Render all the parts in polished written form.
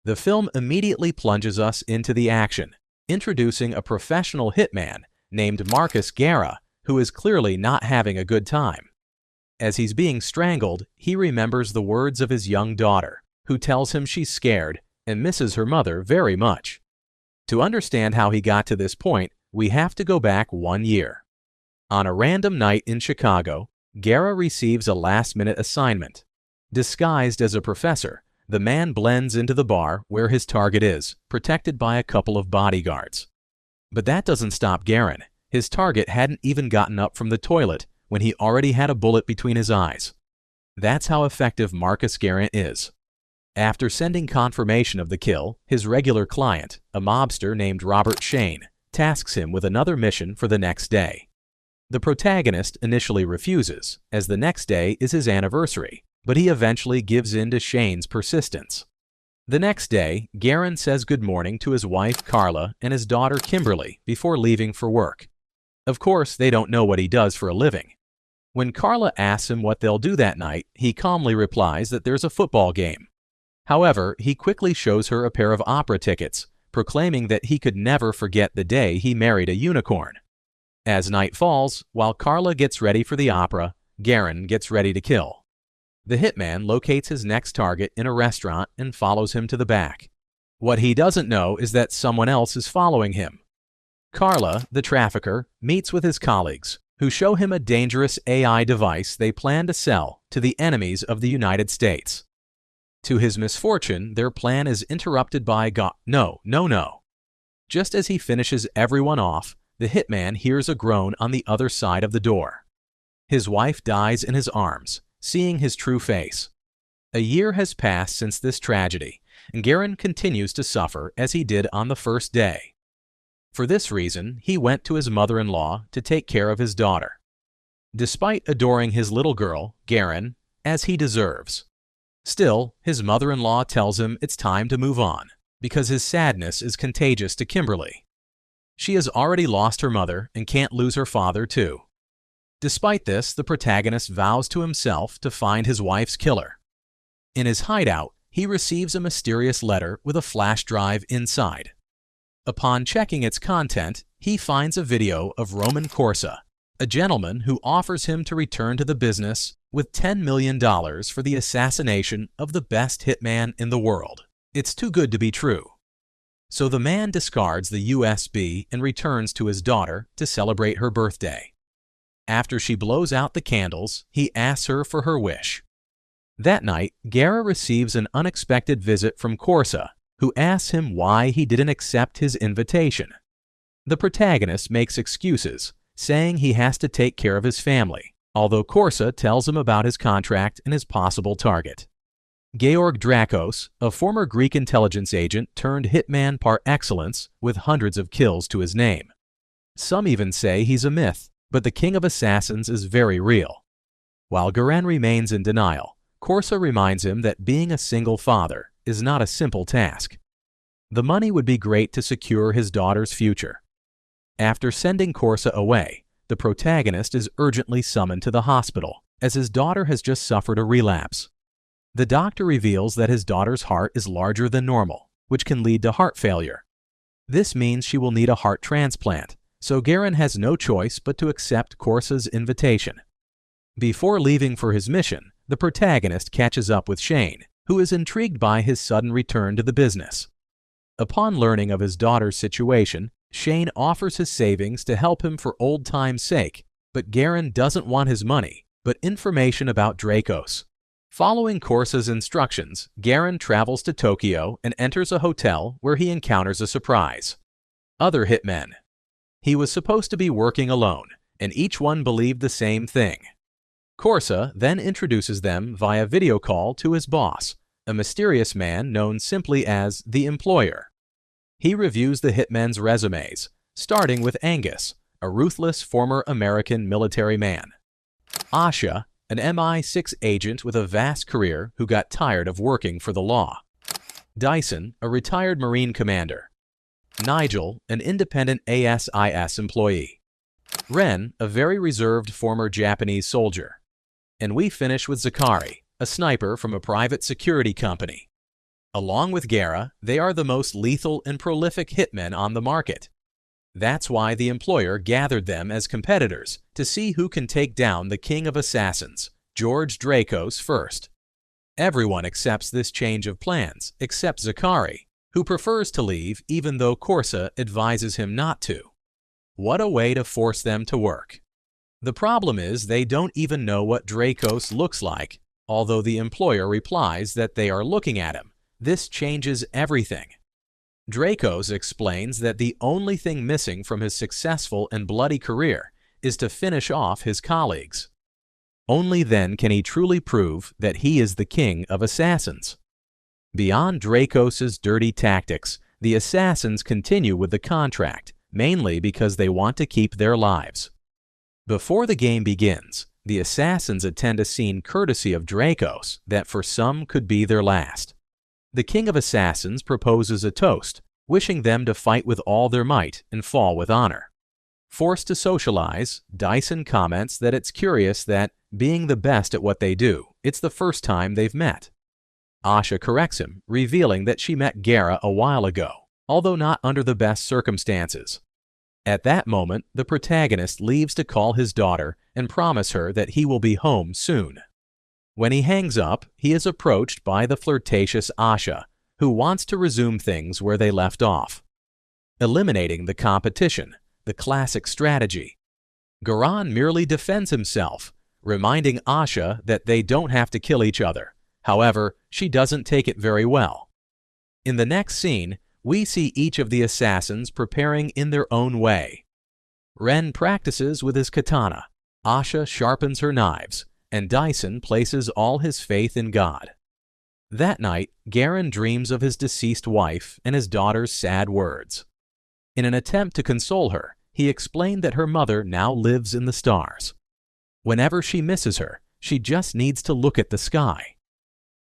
The film immediately plunges us into the action, introducing a professional hitman named Marcus Guerra, who is clearly not having a good time. As he's being strangled, he remembers the words of his young daughter, who tells him she's scared and misses her mother very much. To understand how he got to this point, we have to go back 1 year. On a random night in Chicago, Guerra receives a last-minute assignment. Disguised as a professor, the man blends into the bar where his target is, protected by a couple of bodyguards. But that doesn't stop Guerin. His target hadn't even gotten up from the toilet when he already had a bullet between his eyes. That's how effective Marcus Guerin is. After sending confirmation of the kill, his regular client, a mobster named Robert Shane, tasks him with another mission for the next day. The protagonist initially refuses, as the next day is his anniversary, but he eventually gives in to Shane's persistence. The next day, Guerin says good morning to his wife Carla and his daughter Kimberly before leaving for work. Of course, they don't know what he does for a living. When Carla asks him what they'll do that night, he calmly replies that there's a football game. However, he quickly shows her a pair of opera tickets, proclaiming that he could never forget the day he married a unicorn. As night falls, while Carla gets ready for the opera, Guerin gets ready to kill. The hitman locates his next target in a restaurant and follows him to the back. What he doesn't know is that someone else is following him. Carla, the trafficker, meets with his colleagues, who show him a dangerous AI device they plan to sell to the enemies of the United States. To his misfortune, their plan is interrupted by No. Just as he finishes everyone off, the hitman hears a groan on the other side of the door. His wife dies in his arms, seeing his true face. A year has passed since this tragedy, and Guerin continues to suffer as he did on the first day. For this reason, he went to his mother-in-law to take care of his daughter. Despite adoring his little girl, Guerin, as he deserves. Still, his mother-in-law tells him it's time to move on, because his sadness is contagious to Kimberly. She has already lost her mother and can't lose her father too. Despite this, the protagonist vows to himself to find his wife's killer. In his hideout, he receives a mysterious letter with a flash drive inside. Upon checking its content, he finds a video of Roman Corsa, a gentleman who offers him to return to the business with $10 million for the assassination of the best hitman in the world. It's too good to be true. So the man discards the USB and returns to his daughter to celebrate her birthday. After she blows out the candles, he asks her for her wish. That night, Guerra receives an unexpected visit from Corsa, who asks him why he didn't accept his invitation. The protagonist makes excuses, saying he has to take care of his family, although Corsa tells him about his contract and his possible target. Georg Drakos, a former Greek intelligence agent turned hitman par excellence with hundreds of kills to his name. Some even say he's a myth, but the king of assassins is very real. While Guerin remains in denial, Corsa reminds him that being a single father is not a simple task. The money would be great to secure his daughter's future. After sending Corsa away, the protagonist is urgently summoned to the hospital, as his daughter has just suffered a relapse. The doctor reveals that his daughter's heart is larger than normal, which can lead to heart failure. This means she will need a heart transplant, so Guerin has no choice but to accept Corsa's invitation. Before leaving for his mission, the protagonist catches up with Shane, who is intrigued by his sudden return to the business. Upon learning of his daughter's situation, Shane offers his savings to help him for old time's sake, but Guerin doesn't want his money, but information about Drakos. Following Corsa's instructions, Guerin travels to Tokyo and enters a hotel where he encounters a surprise. Other hitmen. He was supposed to be working alone, and each one believed the same thing. Corsa then introduces them via video call to his boss, a mysterious man known simply as the employer. He reviews the hitmen's resumes, starting with Angus, a ruthless former American military man. Asha, an MI6 agent with a vast career who got tired of working for the law. Dyson, a retired Marine commander. Nigel, an independent ASIS employee. Ren, a very reserved former Japanese soldier. And we finish with Zakari, a sniper from a private security company. Along with Guerra, they are the most lethal and prolific hitmen on the market. That's why the employer gathered them as competitors to see who can take down the king of assassins, George Dracos, first. Everyone accepts this change of plans except Zakari, who prefers to leave even though Corsa advises him not to. What a way to force them to work. The problem is they don't even know what Dracos looks like, although the employer replies that they are looking at him. This changes everything. Dracos explains that the only thing missing from his successful and bloody career is to finish off his colleagues. Only then can he truly prove that he is the king of assassins. Beyond Dracos' dirty tactics, the assassins continue with the contract, mainly because they want to keep their lives. Before the game begins, the assassins attend a scene courtesy of Dracos that for some could be their last. The king of assassins proposes a toast, wishing them to fight with all their might and fall with honor. Forced to socialize, Dyson comments that it's curious that, being the best at what they do, it's the first time they've met. Asha corrects him, revealing that she met Guerra a while ago, although not under the best circumstances. At that moment, the protagonist leaves to call his daughter and promise her that he will be home soon. When he hangs up, he is approached by the flirtatious Asha, who wants to resume things where they left off. Eliminating the competition, the classic strategy. Garan merely defends himself, reminding Asha that they don't have to kill each other. However, she doesn't take it very well. In the next scene, we see each of the assassins preparing in their own way. Ren practices with his katana, Asha sharpens her knives, and Dyson places all his faith in God. That night, Garen dreams of his deceased wife and his daughter's sad words. In an attempt to console her, he explained that her mother now lives in the stars. Whenever she misses her, she just needs to look at the sky.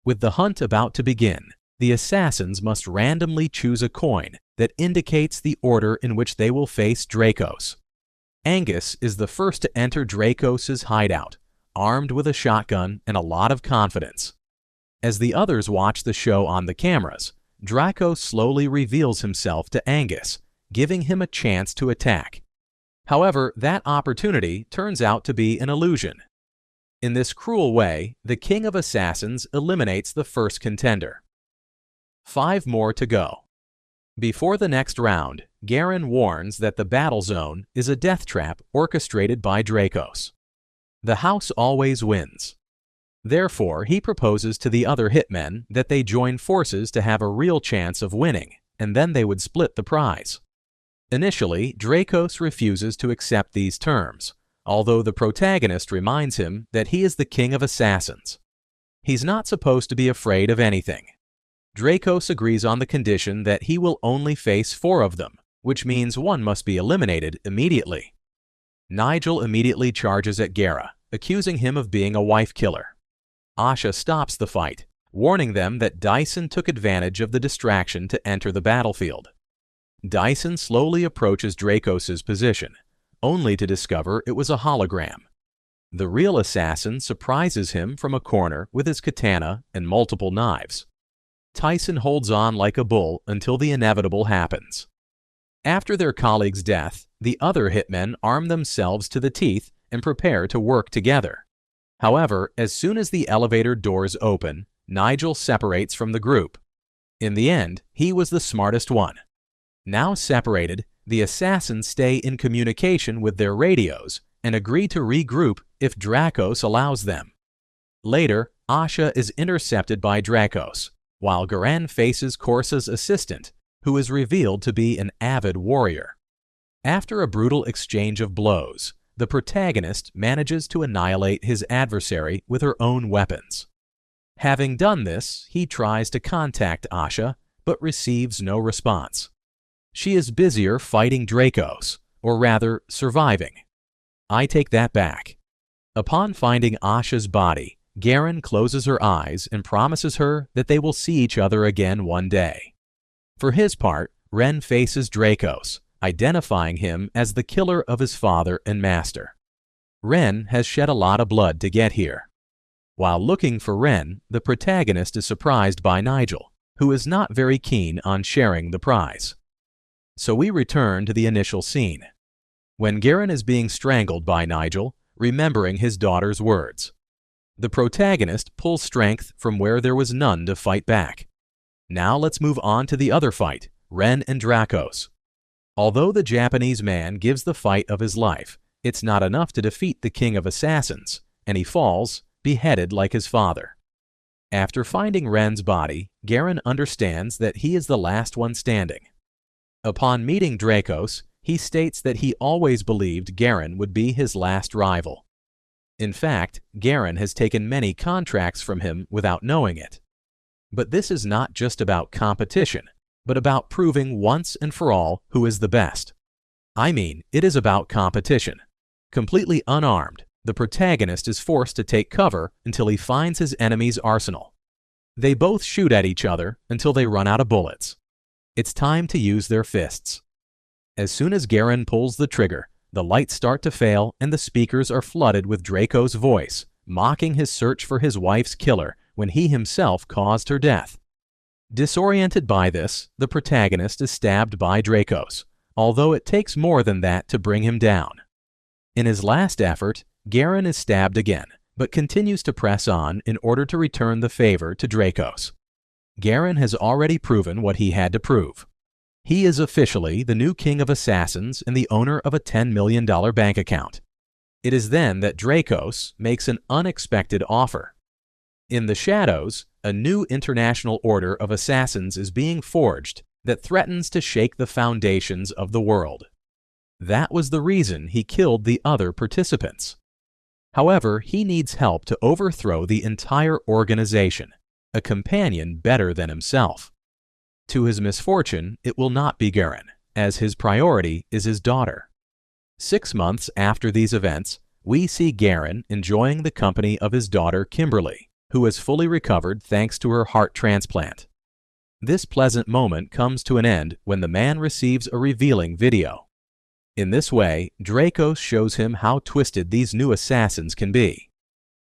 With the hunt about to begin, the assassins must randomly choose a coin that indicates the order in which they will face Dracos. Angus is the first to enter Dracos' hideout, armed with a shotgun and a lot of confidence. As the others watch the show on the cameras, Draco slowly reveals himself to Angus, giving him a chance to attack. However, that opportunity turns out to be an illusion. In this cruel way, the King of Assassins eliminates the first contender. 5 more to go. Before the next round, Garen warns that the battle zone is a death trap orchestrated by Dracos. The house always wins. Therefore, he proposes to the other hitmen that they join forces to have a real chance of winning, and then they would split the prize. Initially, Dracos refuses to accept these terms, although the protagonist reminds him that he is the king of assassins. He's not supposed to be afraid of anything. Dracos agrees on the condition that he will only face 4 of them, which means one must be eliminated immediately. Nigel immediately charges at Guerra, accusing him of being a wife killer. Asha stops the fight, warning them that Dyson took advantage of the distraction to enter the battlefield. Dyson slowly approaches Dracos' position, only to discover it was a hologram. The real assassin surprises him from a corner with his katana and multiple knives. Tyson holds on like a bull until the inevitable happens. After their colleague's death, the other hitmen arm themselves to the teeth and prepare to work together. However, as soon as the elevator doors open, Nigel separates from the group. In the end, he was the smartest one. Now separated, the assassins stay in communication with their radios and agree to regroup if Dracos allows them. Later, Asha is intercepted by Dracos, while Garan faces Corsa's assistant, who is revealed to be an avid warrior. After a brutal exchange of blows, the protagonist manages to annihilate his adversary with her own weapons. Having done this, he tries to contact Asha, but receives no response. She is busier fighting Dracos, or rather, surviving. I take that back. Upon finding Asha's body, Garen closes her eyes and promises her that they will see each other again one day. For his part, Ren faces Dracos, identifying him as the killer of his father and master. Ren has shed a lot of blood to get here. While looking for Ren, the protagonist is surprised by Nigel, who is not very keen on sharing the prize. So we return to the initial scene, when Garen is being strangled by Nigel, remembering his daughter's words. The protagonist pulls strength from where there was none to fight back. Now let's move on to the other fight, Ren and Dracos. Although the Japanese man gives the fight of his life, it's not enough to defeat the king of assassins, and he falls, beheaded like his father. After finding Ren's body, Garen understands that he is the last one standing. Upon meeting Dracos, he states that he always believed Garen would be his last rival. In fact, Garen has taken many contracts from him without knowing it. But this is not just about competition, but about proving once and for all who is the best. I mean, it is about competition. Completely unarmed, the protagonist is forced to take cover until he finds his enemy's arsenal. They both shoot at each other until they run out of bullets. It's time to use their fists. As soon as Garen pulls the trigger, the lights start to fail and the speakers are flooded with Draco's voice, mocking his search for his wife's killer when he himself caused her death. Disoriented by this, the protagonist is stabbed by Dracos, although it takes more than that to bring him down. In his last effort, Garen is stabbed again, but continues to press on in order to return the favor to Dracos. Garen has already proven what he had to prove. He is officially the new king of assassins and the owner of a $10 million bank account. It is then that Dracos makes an unexpected offer. In the shadows, a new international order of assassins is being forged that threatens to shake the foundations of the world. That was the reason he killed the other participants. However, he needs help to overthrow the entire organization, a companion better than himself. To his misfortune, it will not be Garen, as his priority is his daughter. 6 months after these events, we see Garen enjoying the company of his daughter Kimberly, who has fully recovered thanks to her heart transplant. This pleasant moment comes to an end when the man receives a revealing video. In this way, Dracos shows him how twisted these new assassins can be.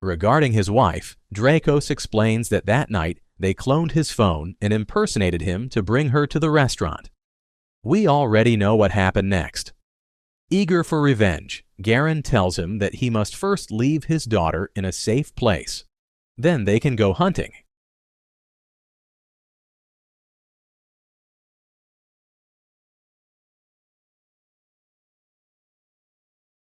Regarding his wife, Dracos explains that that night they cloned his phone and impersonated him to bring her to the restaurant. We already know what happened next. Eager for revenge, Garen tells him that he must first leave his daughter in a safe place. Then they can go hunting